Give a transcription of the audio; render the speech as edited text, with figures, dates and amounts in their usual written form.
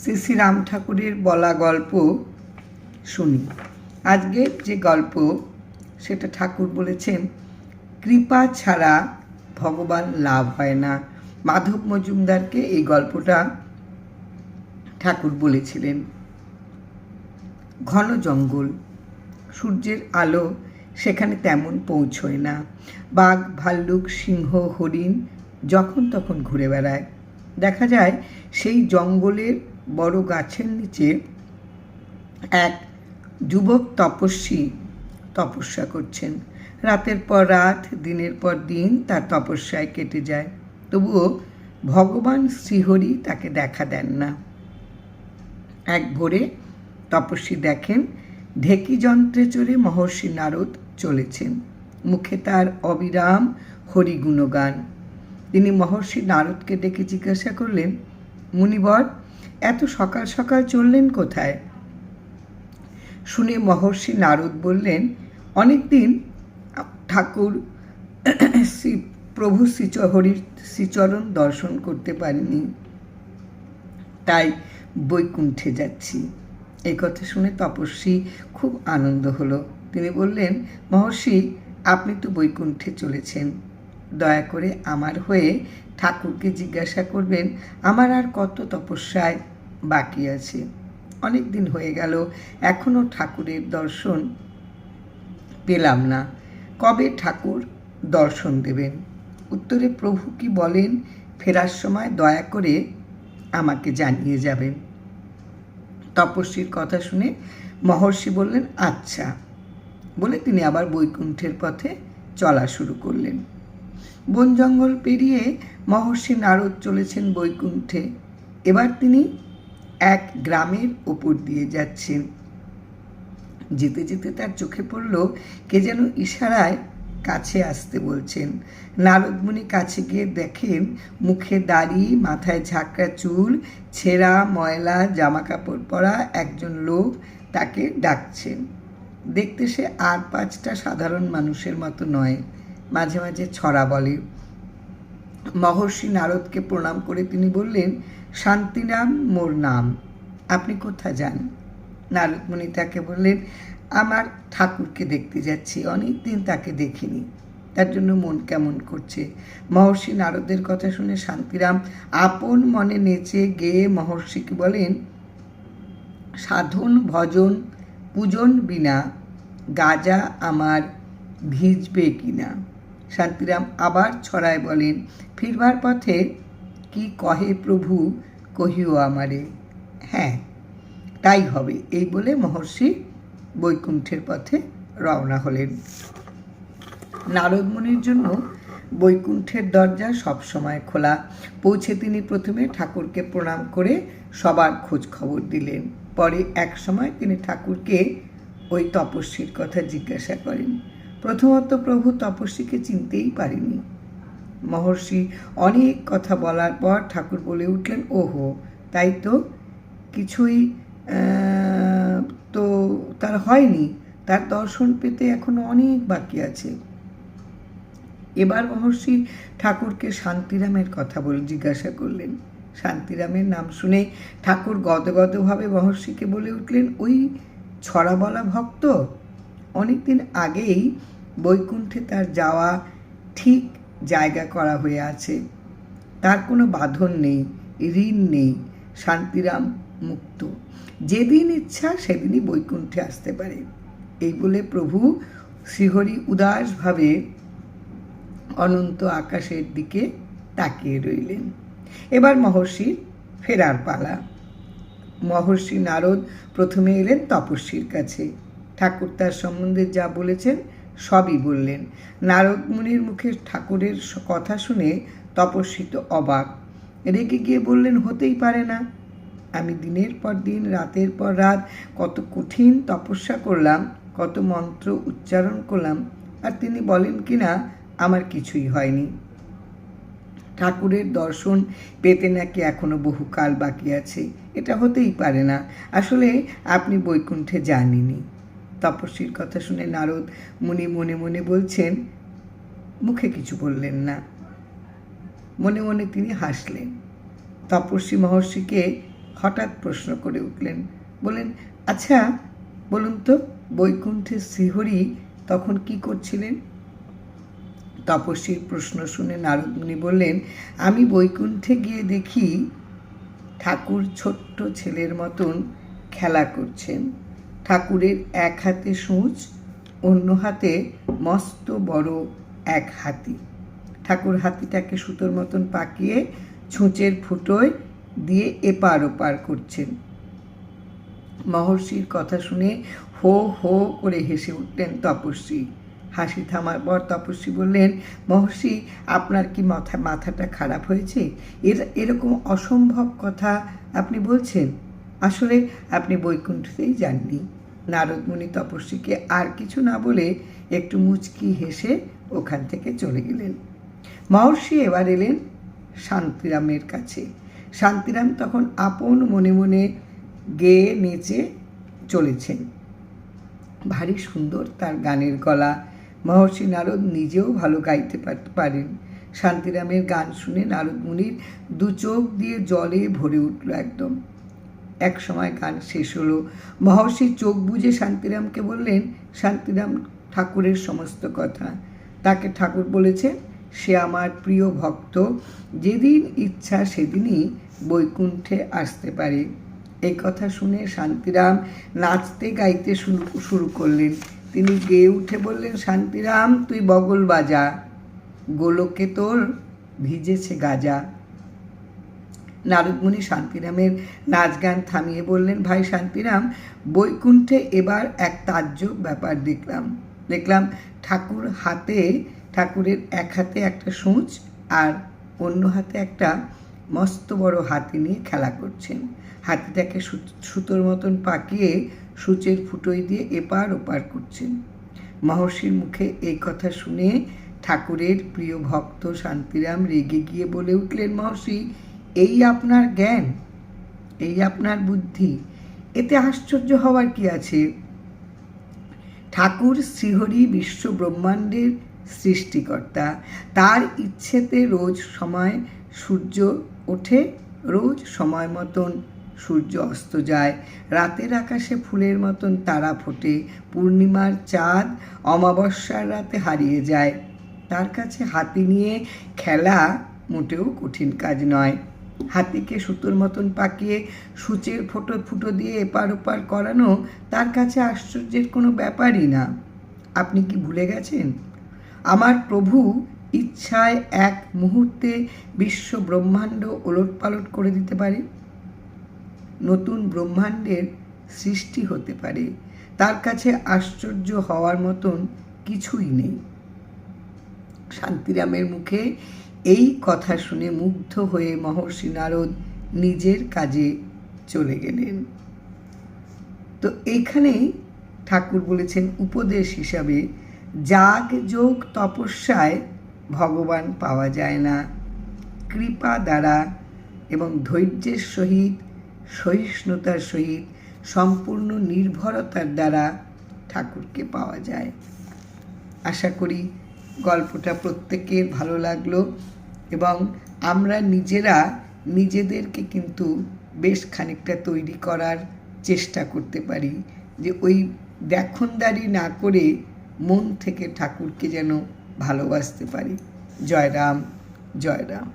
শ্রী শ্রী রাম ঠাকুরের বলা গল্প শুনি। আজকে যে গল্প সেটা ঠাকুর বলেছেন, কৃপা ছাড়া ভগবান লাভ হয় না। মাধব মজুমদারকে এই গল্পটা ঠাকুর বলেছিলেন। ঘন জঙ্গল, সূর্যের আলো সেখানে তেমন পৌঁছয় না। বাঘ, ভাল্লুক, সিংহ, হরিণ যখন তখন ঘুরে বেড়ায়। দেখা যায় সেই জঙ্গলের বড় গাছের নিচে এক যুবক তপস্বী তপস্যা করছেন। রাতের পর রাত, দিনের পর দিন তার তপস্যায় কেটে যায়, তবুও ভগবান শ্রীহরি তাকে দেখা দেন না। এক ভোরে তপস্বী দেখেন ঢেকি যন্ত্রে চড়ে মহর্ষি নারদ চলেছেন। মুখে তার অবিরাম হরিগুণগান। তিনি মহর্ষি নারদকে ডেকে জিজ্ঞাসা করলেন, মুনিবর, এত সকাল সকাল চললেন কোথায়? শুনে মহর্ষি নারদ বললেন, অনেকদিন ঠাকুর প্রভু শ্রীহরির শ্রীচরণ দর্শন করতে পারিনি, তাই বৈকুণ্ঠে যাচ্ছি। এই কথা শুনে তপস্বী খুব আনন্দ হলো। তিনি বললেন, মহর্ষি, আপনি তো বৈকুণ্ঠে চলেছেন, দয়া করে আমার হয়ে ঠাকুরকে জিজ্ঞাসা করবেন আমার আর কত তপস্যায় বাকি আছে। অনেক দিন হয়ে গেল, এখনো ঠাকুরের দর্শন পেলাম না। কবে ঠাকুর দর্শন দেবেন? উত্তরে প্রভু কি বলেন ফেরার সময় দয়া করে আমাকে জানিয়ে যাবেন। তপস্বীর কথা শুনে মহর্ষি বললেন, আচ্ছা, বলে তিনি আবার বৈকুণ্ঠের পথে চলা শুরু করলেন। বন জঙ্গল পেরিয়ে মহর্ষি নারদ চলেছেন বৈকুণ্ঠে। এবার তিনি এক গ্রামের ওপর দিয়ে যাচ্ছেন। যেতে যেতে তার চোখে পড়ল কে যেন ইশারায় কাছে আসতে বলছেন। নারদমুনি কাছে গিয়ে দেখেন মুখে দাড়ি, মাথায় ঝাঁকড়া চুল, ছেঁড়া ময়লা জামা কাপড় পরা একজন লোক তাকে ডাকছেন। দেখতে সে আর পাঁচটা সাধারণ মানুষের মতো নয়, মাঝে মাঝে ছড়া বলে। মহর্ষি নারদকে প্রণাম করে তিনি বললেন, শান্তিরাম মোর নাম, আপনি কোথা যান? নারদমুনি তাকে বললেন, আমার ঠাকুরকে দেখতে যাচ্ছি, অনেক দিন তাকে দেখিনি, তার জন্য মন কেমন করছে। মহর্ষি নারদের কথা শুনে শান্তিরাম আপন মনে নেচে গেয়ে মহর্ষিকে বলেন, সাধন ভজন পূজন বিনা গাজা আমার ভিজবে কিনা। শান্তিরাম আবার ছড়ায় বলেন, ফিরবার পথে কি কহে প্রভু কহিও আমারে। হ্যাঁ, তাই হবে, এই বলে মহর্ষি বৈকুণ্ঠের পথে রওনা হলেন। নারদমুনির জন্য বৈকুণ্ঠের দরজা সবসময় খোলা। পৌঁছে তিনি প্রথমে ঠাকুরকে প্রণাম করে সবার খোঁজ খবর দিলেন। পরে এক সময় তিনি ঠাকুরকে ওই তপস্বীর কথা জিজ্ঞাসা করেন। প্রথমত প্রভু তপস্বীকে চিনতেই পারেনি। মহর্ষি অনেক কথা বলার পর ঠাকুর বলে উঠলেন, ওহো, তাই তো, কিছুই তো তার হয়নি, তার দর্শন পেতে এখনো অনেক বাকি আছে। এবার মহর্ষি ঠাকুরকে শান্তিরামের কথা বলে জিজ্ঞাসা করলেন। শান্তিরামের নাম শুনে ঠাকুর গদগদভাবে মহর্ষিকে বলে উঠলেন, ওই ছড়া বলা ভক্ত, অনেকদিন আগেই বৈকুণ্ঠে তার যাওয়া ঠিক জায়গা করা হয়ে আছে, তার কোনো বাঁধন নেই, ঋণ নেই, শান্তিরাম মুক্ত, যেদিন ইচ্ছা সেদিনই বৈকুণ্ঠে আসতে পারে। এই বলে প্রভু শ্রীহরি উদাসভাবে অনন্ত আকাশের দিকে তাকিয়ে রইলেন। এবার মহর্ষির ফেরার পালা। মহর্ষি নারদ প্রথমে এলেন তপস্বীর কাছে। ঠাকুর তার সম্বন্ধে যা বলেছেন সবই বললেন। নারদ মুনির মুখে ঠাকুরের কথা শুনে তপস্বী তো অবাক। রেগে গিয়ে বললেন, হতেই পারে না, আমি দিনের পর দিন, রাতের পর রাত কত কঠিন তপস্যা করলাম, কত মন্ত্র উচ্চারণ করলাম, আর তিনি বলেন কিনা আমার কিছুই হয়নি। ঠাকুরের দর্শন পেতে নাকি এখনো বহুকাল বাকি আছে, এটা হতেই পারে না, আসলে আপনি বৈকুণ্ঠে যাননি। তপস্বীর কথা শুনে নারদ মুনি মনে মনে বলছেন, মুখে কিছু বললেন না, মনে মনে তিনি হাসলেন। তপস্বী মহর্ষিকে হঠাৎ প্রশ্ন করে উঠলেন, বললেন, আচ্ছা বলুন তো, বৈকুণ্ঠের শ্রীহরি তখন কি করছিলেন? তপস্বীর প্রশ্ন শুনে নারদ মুনি বললেন, আমি বৈকুণ্ঠে গিয়ে দেখি ঠাকুর ছোট্ট ছেলের মতন খেলা করছেন। ঠাকুরের এক হাতে সূঁচ, অন্য হাতে মস্ত বড় এক হাতি। ঠাকুর হাতিটাকে সুতোর মতন পাকিয়ে ছুঁচের ফুটোয় দিয়ে এপার ওপার করছেন। মহর্ষির কথা শুনে হো হো করে হেসে উঠলেন তপস্বী। হাসি থামার পর তপস্বী বললেন, মহর্ষি, আপনার কি মাথাটা খারাপ হয়েছে? এরকম অসম্ভব কথা আপনি বলছেন? আসলে আপনি বৈকুণ্ঠতেই যাননি। নারদ মুনি তপস্বীকে আর কিছু না বলে একটু মুচকি হেসে ওখান থেকে চলে গেলেন। মহর্ষি এবার এলেন শান্তিরামের কাছে। শান্তিরাম তখন আপন মনে মনে গেয়ে নেচে চলেছেন। ভারী সুন্দর তার গানের গলা। মহর্ষি নারদ নিজেও ভালো গাইতে পারেন। শান্তিরামের গান শুনে নারদ মুনির দু চোখ দিয়ে জলে ভরে উঠল একদম। এক সময় গান শেষ হলো। মহর্ষি চোখ বুজে শান্তিরামকে বললেন শান্তিরাম ঠাকুরের সমস্ত কথা। তাকে ঠাকুর বলেছে, সে আমার প্রিয় ভক্ত, যেদিন ইচ্ছা সেদিনই বৈকুণ্ঠে আসতে পারে। এই কথা শুনে শান্তিরাম নাচতে গাইতে শুরু করলেন। তিনি গেয়ে উঠে বললেন, শান্তিরাম, তুই বগল বাজা, গোলকে তোর ভিজেছে গাজা। নারদ মুনি শান্তিরামের নাচ গান থামিয়ে বললেন, ভাই শান্তিরাম, বৈকুণ্ঠে এবার এক তাজ্জব ব্যাপার দেখলাম ঠাকুরের এক হাতে একটা সূঁচ আর অন্য হাতে একটা মস্ত বড় হাতি নিয়ে খেলা করছেন। হাতিটাকে সুতোর মতন পাকিয়ে সূচের ফুটোয় দিয়ে এপার ওপার করছেন। মহর্ষির মুখে এই কথা শুনে ঠাকুরের প্রিয় ভক্ত শান্তিরাম রেগে গিয়ে বলে উঠলেন, মহর্ষি, এই আপনার জ্ঞান, এই আপনার বুদ্ধি, এতে আশ্চর্য হওয়ার কি আছে? ঠাকুর শ্রীহরি বিশ্ব ব্রহ্মাণ্ডের সৃষ্টিকর্তা। তার ইচ্ছেতে রোজ সময় সূর্য ওঠে, রোজ সময় মতন সূর্য অস্ত যায়, রাতের আকাশে ফুলের মতন তারা ফোটে, পূর্ণিমার চাঁদ অমাবস্যার রাতে হারিয়ে যায়। তার কাছে হাতি নিয়ে খেলা মোটেও কঠিন কাজ নয়। হাতিকে সুতোর মতন পাকিয়ে সূচের ফুটো দিয়ে এপার ওপার করানো তার কাছে আশ্চর্যের কোনো ব্যাপারই না। আপনি কি ভুলে গেছেন? আমার প্রভু ইচ্ছায় এক মুহূর্তে বিশ্ব ব্রহ্মাণ্ড ওলটপালট করে দিতে পারে। নতুন ব্রহ্মাণ্ডের সৃষ্টি হতে পারে। তার কাছে আশ্চর্য হওয়ার মতন কিছুই নেই। শান্তিরামের মুখে এই কথা শুনে মুগ্ধ হয়ে মহর্ষি নারদ নিজের কাজে চলে গেলেন। তো এইখানেই ঠাকুর বলেছেন উপদেশ হিসাবে, যাগ যোগ তপস্যায় ভগবান পাওয়া যায় না, কৃপা দ্বারা এবং ধৈর্যের সহিত, সহিষ্ণুতার সহিত, সম্পূর্ণ নির্ভরতার দ্বারা ঠাকুরকে পাওয়া যায়। আশা করি গল্পটা প্রত্যেকের ভালো লাগলো এবং আমরা নিজেদেরকে কিন্তু বেশ খানিকটা তৈরি করার চেষ্টা করতে পারি, যে ওই দেখনদারি না করে মন থেকে ঠাকুরকে যেন ভালোবাসতে পারি। জয় রাম, জয় রাম।